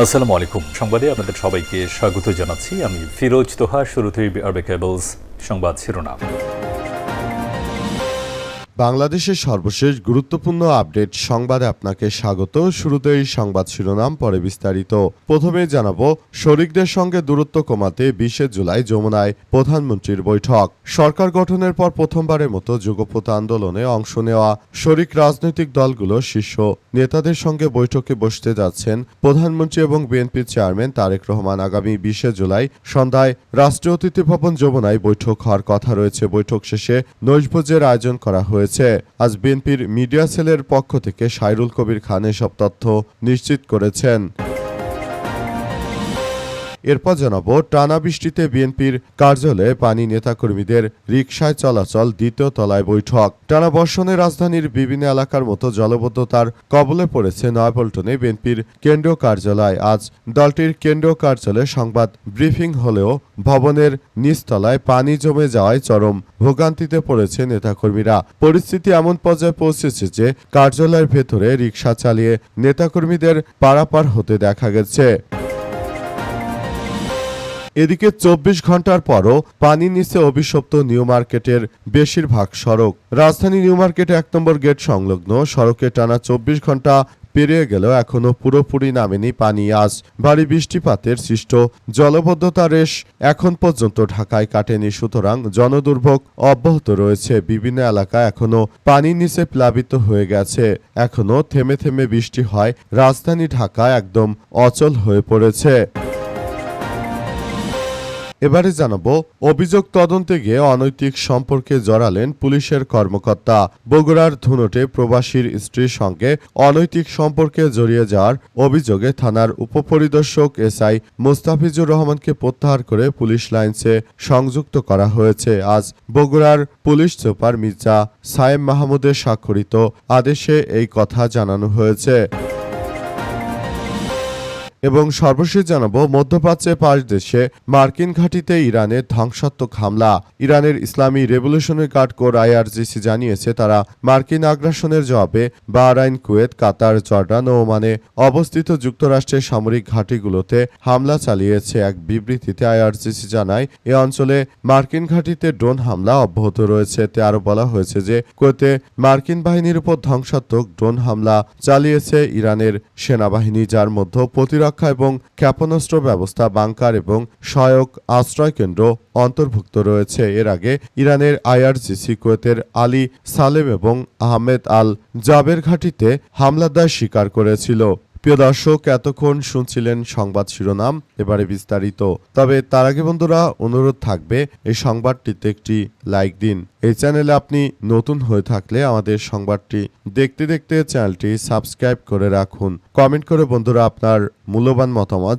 আসসালামু আলাইকুম। সংবাদে আপনাদের সবাইকে স্বাগত জানাচ্ছি। আমি ফিরোজ তোহা। শুরুতেই আরবে কেবলস সংবাদ শিরোনাম। বাংলাদেশের সর্বশেষ গুরুত্বপূর্ণ আপডেট সংবাদে আপনাকে স্বাগত। শুরুতেই সংবাদ শিরোনাম, পরে বিস্তারিত। প্রথমে জানাবো, শরিকদের সঙ্গে দূরত্ব কমাতে 20 জুলাই যমুনায় প্রধানমন্ত্রীর বৈঠক। সরকার গঠনের পর প্রথমবারের মতো যুগপৎ আন্দোলনে অংশ নেওয়া শরিক রাজনৈতিক দলগুলো শীর্ষ নেতাদের সঙ্গে বৈঠকে বসতে যাচ্ছেন প্রধানমন্ত্রী এবং বিএনপির চেয়ারম্যান তারেক রহমান। আগামী 20 জুলাই সন্ধ্যায় রাষ্ট্রীয় অতিথি ভবন যমুনায় বৈঠক হওয়ার কথা রয়েছে। বৈঠক শেষে নৈশভোজের আয়োজন করা হয়েছে। আজ বিএনপির মিডিয়া সেলের পক্ষ থেকে সাইরুল কবির খান এসব তথ্য নিশ্চিত করেছেন। এরপর জানাবো, টানা বৃষ্টিতে বিএনপির কার্যালয়ে পানি নেতাকর্মীদের রিকশায় চলাচল, দ্বিতীয় তলায় বৈঠক। টানা বর্ষণে রাজধানীর বিভিন্ন এলাকার মতো জলবদ্ধতার কবলে পড়েছে নয়াপল্টনে বিএনপির কেন্দ্রীয় কার্যালয়। আজ দলটির কেন্দ্রীয় কার্যালয়ে সংবাদ ব্রিফিং হলেও ভবনের নিচতলায় পানি জমে যাওয়ায় চরম ভোগান্তিতে পড়েছে নেতাকর্মীরা। পরিস্থিতি এমন পর্যায়ে পৌঁছেছে যে কার্যালয়ের ভেতরে রিকশা চালিয়ে নেতাকর্মীদের পারাপার হতে দেখা গেছে। এদিকে 24 ঘন্টার পরও পানির নিচে অভিশপ্ত নিউ মার্কেটের বেশিরভাগ সড়ক। রাজধানী নিউ মার্কেট 1 নম্বর গেট সংলগ্ন সড়কে টানা 24 ঘন্টা পেরিয়ে গেলেও এখনো পুরোপুরি নামেনি পানি। আজ ভারী বৃষ্টিপাতের সৃষ্ট জলবদ্ধতা রেশ এখন পর্যন্ত ঢাকায় কাটেনি, সুতরাং জনদুর্ভোগ অব্যাহত রয়েছে। বিভিন্ন এলাকা এখনো পানির নিচে প্লাবিত হয়ে গেছে। এখনো থেমে থেমে বৃষ্টি হয়। রাজধানী ঢাকা একদম অচল হয়ে পড়েছে। এবারে জানাবো, অভিযোগ তদন্তে গিয়ে অনৈতিক সম্পর্কে জড়ালেন পুলিশের কর্মকর্তা। বগুড়ার ধুনটে প্রবাসীর স্ত্রীর সঙ্গে অনৈতিক সম্পর্কে জড়িয়ে যাওয়ার অভিযোগে থানার উপপরিদর্শক এসআই মোস্তাফিজুর রহমানকে প্রত্যাহার করে পুলিশ লাইন্সে সংযুক্ত করা হয়েছে। আজ বগুড়ার পুলিশ সুপার মির্জা সায়েম মাহমুদের স্বাক্ষরিত আদেশে এই কথা জানানো হয়েছে। এবং সর্বশেষ জানাবো, মধ্যপ্রাচ্যে 5 দেশে মার্কিন ঘাঁটিতে ইরানের ধ্বংসাত্মক হামলা। ইরানের ইসলামী রেভলিউশনারি গার্ড কোর আইআরজিসি জানিয়েছে তারা মার্কিন আগ্রাসনের জবাবে বাহরাইন, কুয়েত, কাতার, জর্ডান ও ওমানে অবস্থিত যুক্তরাষ্ট্রের সামরিক ঘাঁটিগুলোতে হামলা চালিয়েছে। এক বিবৃতিতে আইআরজিসি জানায় এ অঞ্চলে মার্কিন ঘাঁটিতে ড্রোন হামলা অব্যাহত রয়েছে। এতে আরও বলা হয়েছে যে কুয়েতে মার্কিন বাহিনীর উপর ধ্বংসাত্মক ড্রোন হামলা চালিয়েছে ইরানের সেনাবাহিনী, যার মধ্যে প্রতিরক্ষা এবং ক্ষেপণাস্ত্র ব্যবস্থা, বাংকার এবং সহায়ক আশ্রয়কেন্দ্র অন্তর্ভুক্ত রয়েছে। এর আগে ইরানের আইআরজিসি কুয়েতের আলী সালেম এবং আহমেদ আল জাবের ঘাঁটিতে হামলার দায় স্বীকার করেছিল। প্রিয় দর্শক, এতক্ষণ শুনছিলেন সংবাদ শিরোনাম, এবারে বিস্তারিত। তবে তার আগে বন্ধুরা, অনুরোধ থাকবে এই সংবাদটিতে একটি লাইক দিন। এই চ্যানেলে আপনি নতুন হয়ে থাকলে আমাদের সংবাদটি দেখতে দেখতে চ্যানেলটি সাবস্ক্রাইব করে রাখুন। কমেন্ট করে বন্ধুরা আপনার মূল্যবান মতামত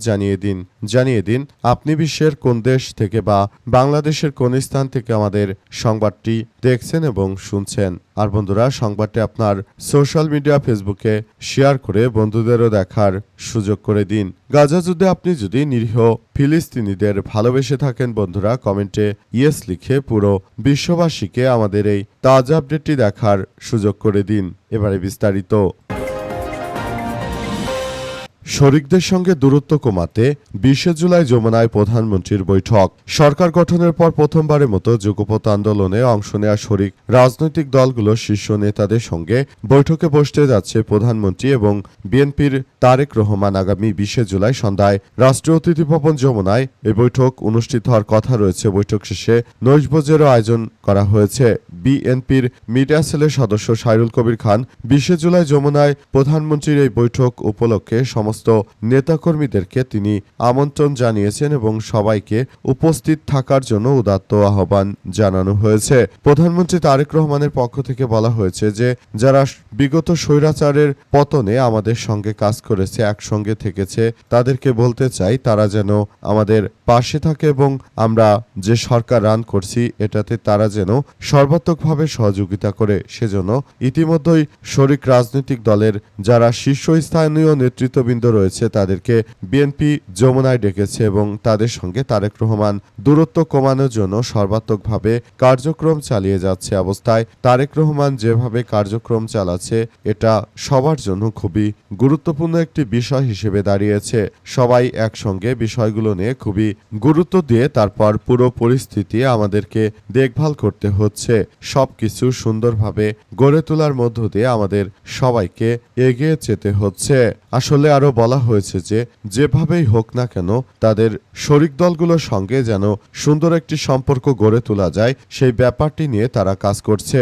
জানিয়ে দিন আপনি বিশ্বের কোন দেশ থেকে বা বাংলাদেশের কোন স্থান থেকে আমাদের সংবাদটি দেখছেন এবং শুনছেন। আর বন্ধুরা, সংবাদটি আপনার সোশ্যাল মিডিয়া ফেসবুকে শেয়ার করে বন্ধুদেরও দেখার সুযোগ করে দিন। গাজা যুদ্ধে আপনি যদি নিরীহ ফিলিস্তিনিদের ভালোবেসে থাকেন বন্ধুরা, কমেন্টে ইয়েস লিখে পুরো বিশ্ববাসীকে আমাদের এই তাজা আপডেটটি দেখার সুযোগ করে দিন। এবারে বিস্তারিত। শরিকদের সঙ্গে দূরত্ব কমাতে 20 জুলাই যমুনায় প্রধানমন্ত্রীর বৈঠক। সরকার গঠনের পর প্রথমবারের মতো যুগপৎ আন্দোলনে অংশ নেওয়া শরিক রাজনৈতিক দলগুলোর শীর্ষ নেতাদের সঙ্গে বৈঠকে বসতে যাচ্ছে প্রধানমন্ত্রী এবং বিএনপির তারেক রহমান। আগামী 20 জুলাই সন্ধ্যায় রাষ্ট্রীয় অতিথি ভবন যমুনায় এই বৈঠক অনুষ্ঠিত হওয়ার কথা রয়েছে। বৈঠক শেষে নৈশভোজেরও আয়োজন করা হয়েছে। বিএনপির মিডিয়া সেলের সদস্য সাইরুল কবির খান 20 জুলাই যমুনায় প্রধানমন্ত্রীর এই বৈঠক উপলক্ষে সমস্ত নেতাকর্মীদেরকে তিনি আমন্ত্রণ জানিয়েছেন এবং সবাইকে উপস্থিত থাকার জন্য উদাত্ত আহ্বান জানানো হয়েছে। প্রধানমন্ত্রী তারেক রহমানের পক্ষ থেকে বলা হয়েছে যে যারা বিগত স্বৈরাচারের পতনে আমাদের সঙ্গে কাজ করেছে, একসঙ্গে থেকেছে, তাদেরকে বলতে চাই তারা যেন আমাদের পাশে থাকে এবং আমরা যে সরকার রান করছি এটাতে তারা যেন সর্বাত্মকভাবে সহযোগিতা করে। সেজন্য ইতিমধ্যেই শরিক রাজনৈতিক দলের যারা শীর্ষস্থানীয় নেতৃত্ববৃন্দ নেতৃত্ববৃন্দ রয়েছে তাদেরকে বিএনপি যমুনায় ডেকেছে এবং তাদের সঙ্গে তারেক রহমান দূরত্ব কমানোর জন্য সর্বাত্মকভাবে কার্যক্রম চালিয়ে যাচ্ছে অবস্থায় তারেক রহমান যেভাবে কার্যক্রম চালাচ্ছে এটা সবার জন্য খুবই গুরুত্বপূর্ণ একটি বিষয় হিসেবে দাঁড়িয়েছে। সবাই একসঙ্গে বিষয়গুলো নিয়ে খুবই গুরুত্ব দিয়ে তারপর পুরো পরিস্থিতি আমাদেরকে দেখভাল করতে হচ্ছে। সবকিছু সুন্দরভাবে গড়ে তোলার মধ্য দিয়ে আমাদের সবাইকে এগিয়ে যেতে হচ্ছে। আসলে আরো বলা হয়েছে যে যেভাবেই হোক না কেন তাদের শরিক দলগুলোর সঙ্গে যেন সুন্দর একটি সম্পর্ক গড়ে তোলা যায় সেই ব্যাপারটি নিয়ে তারা কাজ করছে।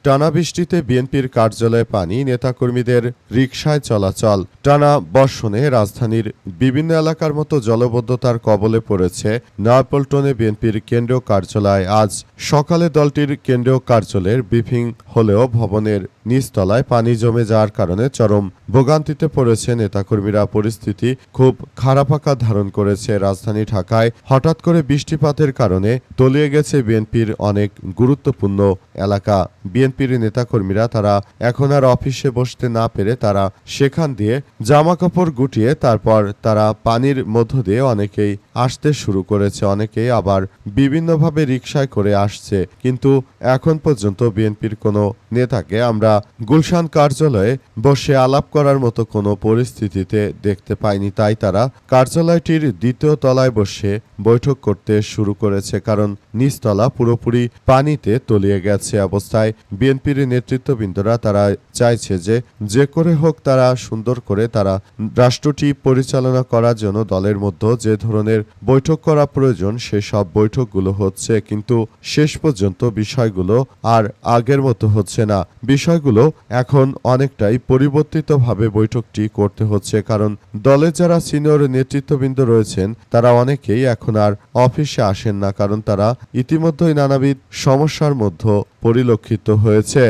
টানা বৃষ্টিতে বিএনপির কার্যালয়ে পানি, নেতাকর্মীদের রিকশায় চলাচল। টানা বর্ষণে রাজধানীর বিভিন্ন এলাকার মতো জলবদ্ধতার কবলে পড়েছে নয়াপল্টনে বিএনপির কেন্দ্রীয় কার্যালয়। আজ সকালে দলটির কেন্দ্রীয় কার্যালয়ের ব্রিফিং হলেও ভবনের নিচতলায় পানি জমে যাওয়ার কারণে চরম ভোগান্তিতে পড়েছে নেতাকর্মীরা। পরিস্থিতি খুব খারাপ আকার ধারণ করেছে। রাজধানী ঢাকায় হঠাৎ করে বৃষ্টিপাতের কারণে তলিয়ে গেছে বিএনপির অনেক গুরুত্বপূর্ণ এলাকা। বিএনপির নেতাকর্মীরা তারা এখন আর অফিসে বসতে না পেরে তারা সেখান দিয়ে জামাকাপড় গুটিয়ে তারপর তারা পানির মধ্য দিয়ে অনেকেই আসতে শুরু করেছে, অনেকেই আবার বিভিন্নভাবে রিকশায় করে আসছে। কিন্তু এখন পর্যন্ত বিএনপির কোনো নেতাকে আমরা গুলশান কার্যালয়ে বসে আলাপ করার মতো কোনো পরিস্থিতিতে দেখতে পাইনি। তাই তারা কার্যালয়টির দ্বিতীয় তলায় বসে বৈঠক করতে শুরু করেছে, কারণ নিচতলা পুরোপুরি পানিতে তলিয়ে গেছে অবস্থায় বিএনপির নেতৃত্ববৃন্দরা তারা চাইছে যে করে হোক তারা সুন্দর করে তারা রাষ্ট্রটি পরিচালনা করার জন্য দলের মধ্যে যে ধরনের বৈঠক করা প্রয়োজন সেসব বৈঠকগুলো হচ্ছে, কিন্তু শেষ পর্যন্ত বিষয়গুলো আর আগের মতো হচ্ছে না। বিষয়গুলো এখন অনেকটাই পরিবর্তিতভাবে বৈঠকটি করতে হচ্ছে, কারণ দলের যারা সিনিয়র নেতৃত্ববৃন্দ রয়েছেন তারা অনেকেই এখন আর অফিসে আসেন না, কারণ তারা ইতিমধ্যেই নানাবিধ সমস্যার মধ্যে পরিলক্ষিত হয়েছে।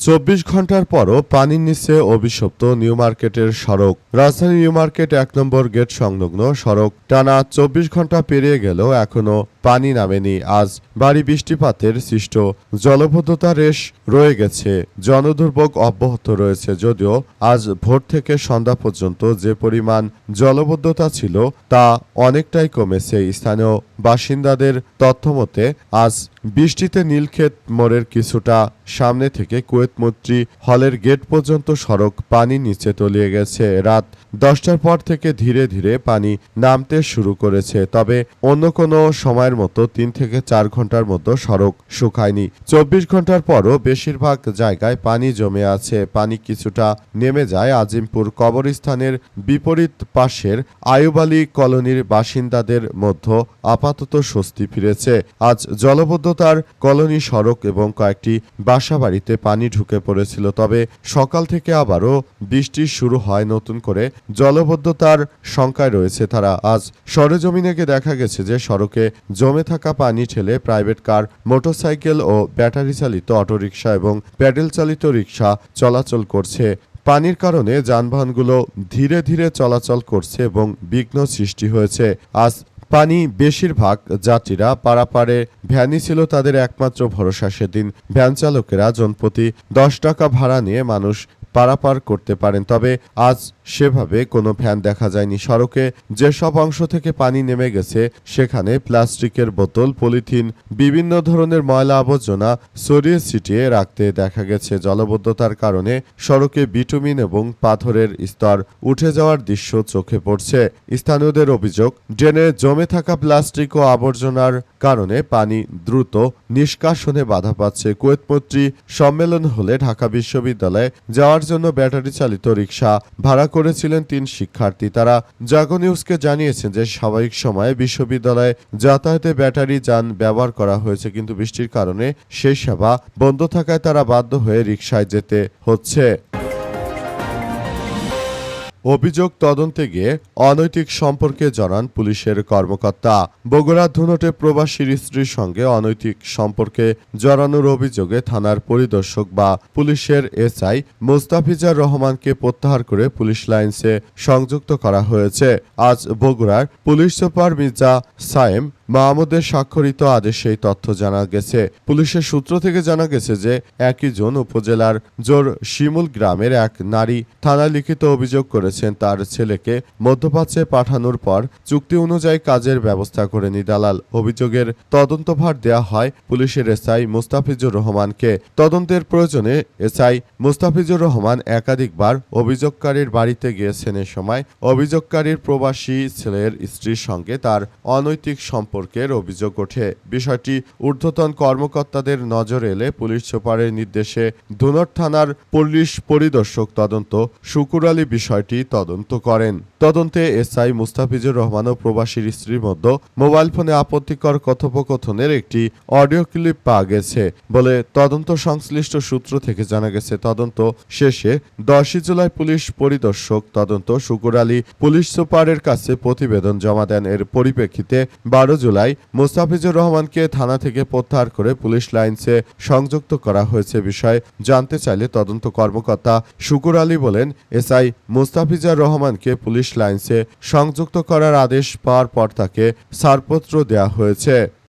24 ঘন্টার পরও পানির নিচে অভিশপ্ত নিউ মার্কেটের সড়ক। রাজধানী নিউ মার্কেট 1 নম্বর গেট সংলগ্ন সড়ক টানা 24 ঘন্টা পেরিয়ে গেলেও এখনো পানি নামেনি। আজ ভারী বৃষ্টিপাতের সৃষ্ট জলবদ্ধতা রেশ রয়ে গেছে, জনদুর্ভোগ অব্যাহত রয়েছে। যদিও আজ ভোর থেকে সন্ধ্যা পর্যন্ত যে পরিমাণ জলবদ্ধতা ছিল তা অনেকটাই কমেছে। স্থানীয় বাসিন্দাদের তথ্যমতে আজ বৃষ্টিতে নীলক্ষেত মোড়ের কিছুটা সামনে থেকে কুয়েত মৈত্রী হলের গেট পর্যন্ত সড়ক পানির নিচে তলিয়ে গেছে। রাত 10টার পর থেকে ধীরে ধীরে পানি নামতে শুরু করেছে, তবে অন্য কোনো সময়ের মতো 3 থেকে 4 ঘন্টার মতো সড়ক শুকায়নি। 24 ঘন্টার পরও বেশিরভাগ জায়গায় পানি জমে আছে। পানি কিছুটা নেমে যায় আজিমপুর কবরস্থানের বিপরীত পাশের আয়ুব আলী কলোনির বাসিন্দাদের মধ্যে আপাতত স্বস্তি ফিরেছে। আজ জলবদ্ধতার কলোনি সড়ক এবং কয়েকটি বাসাবাড়িতে পানি ঢুকে পড়েছিল, তবে সকাল থেকে আবারও বৃষ্টি শুরু হয় নতুন করে জলবদ্ধতার শঙ্কায় রয়েছে তারা। আজ সরেজমিনে দেখা গেছে যে সড়কে জমে থাকা পানি ঠেলে প্রাইভেট কার, মোটরসাইকেল ও ব্যাটারি চালিত অটোরিকশা এবং প্যাডেল চালিত রিকশা চলাচল করছে। পানির কারণে যানবাহনগুলো ধীরে ধীরে চলাচল করছে এবং বিঘ্ন সৃষ্টি হয়েছে। আজ পানি বেশিরভাগ যাত্রীরা পারাপারে ভ্যানই ছিল তাদের একমাত্র ভরসা। সেদিন ভ্যান চালকেরা জনপ্রতি 10 টাকা ভাড়া নিয়ে মানুষ পারাপার করতে পারেন, তবে আজ সেভাবে কোনো ভ্যান দেখা যায়নি। সড়কে যেসব অংশ থেকে পানি নেমে গেছে সেখানে প্লাস্টিকের বোতল, পলিথিন, বিভিন্ন ধরনের ময়লা আবর্জনা ছড়িয়ে ছিটিয়ে রাখতে দেখা গেছে। জলবদ্ধতার কারণে সড়কে বিটুমিন এবং পাথরের স্তর উঠে যাওয়ার দৃশ্য চোখে পড়ছে। স্থানীয়দের অভিযোগ, ড্রেনে জমে থাকা প্লাস্টিক ও আবর্জনার কারণে পানি দ্রুত নিষ্কাশনে বাধা পাচ্ছে। কুয়েত মৈত্রী সম্মেলন হলে ঢাকা বিশ্ববিদ্যালয়ে যাওয়ার জন্য ব্যাটারি চালিত রিকশা ভাড়া করেছিলেন 3 শিক্ষার্থী। তারা জাগো নিউজকে জানিয়েছেন যে স্বাভাবিক সময়ে বিশ্ববিদ্যালয়ে যাতায়াতে ব্যাটারি যান ব্যবহার করা হয়েছে, কিন্তু বৃষ্টির কারণে সেই সেবা বন্ধ থাকায় তারা বাধ্য হয়ে রিকশায় যেতে হচ্ছে। অভিযোগ তদন্তে গিয়ে অনৈতিক সম্পর্কে জড়ান পুলিশের কর্মকর্তা। বগুড়া ধুনটে প্রবাসীর স্ত্রীর সঙ্গে অনৈতিক সম্পর্কে জড়ানোর অভিযোগে থানার পরিদর্শক বা পুলিশের এসআই মোস্তাফিজার রহমানকে প্রত্যাহার করে পুলিশ লাইন্সে সংযুক্ত করা হয়েছে। আজ বগুড়ার পুলিশ সুপার মির্জা সায়েম মাহমুদের স্বাক্ষরিত আদেশে এই তথ্য জানা গেছে। পুলিশের সূত্র থেকে জানা গেছে যে একই জন উপজেলার জোর শিমুল গ্রামের এক নারী থানায় লিখিত অভিযোগ করেছেন তার ছেলেকে মধ্যপ্রাচ্যে পাঠানোর পর চুক্তি অনুযায়ী কাজের ব্যবস্থা করেনি দালাল। অভিযোগের তদন্তভার দেয়া হয় পুলিশের এসআই মুস্তাফিজুর রহমানকে। তদন্তের প্রয়োজনে এসআই মুস্তাফিজুর রহমান একাধিকবার অভিযোগকারীর বাড়িতে গিয়েছেন। এ সময় অভিযোগকারীর প্রবাসী ছেলের স্ত্রীর সঙ্গে তার অনৈতিক সম্পর্কের অভিযোগ ওঠে। বিষয়টি ঊর্ধ্বতন কর্মকর্তাদের নজরে এলে পুলিশ সুপারের নির্দেশে ধুনট থানার পুলিশ পরিদর্শক তদন্ত শুকুর আলী বিষয়টি তদন্ত করেন। তদন্তে এসআই মুস্তাফিজুর রহমান ও প্রবাসীর স্ত্রীর মধ্যে মোবাইল ফোনে আপত্তিকর কথোপকথনের একটি অডিও ক্লিপ পাওয়া গেছে বলে তদন্ত সংশ্লিষ্ট সূত্র থেকে জানা গেছে। তদন্ত শেষে 10 জুলাই পুলিশ পরিদর্শক তদন্ত শুকুর আলী পুলিশ সুপারের কাছে প্রতিবেদন জমা দেন। এর পরিপ্রেক্ষিতে 12 জুলাই মুস্তাফিজুর রহমানকে থানা থেকে প্রত্যাহার করে পুলিশ লাইনসে সংযুক্ত করা হয়েছে। বিষয়ে জানতে চাইলে তদন্ত কর্মকর্তা শুকুর আলী বলেন, এসআই মুস্তাফিজুর রহমানকে পুলিশ লাইনসে সংযুক্ত করার আদেশ পাওয়ার পর তাকে ছাড়পত্র দেওয়া হয়েছে।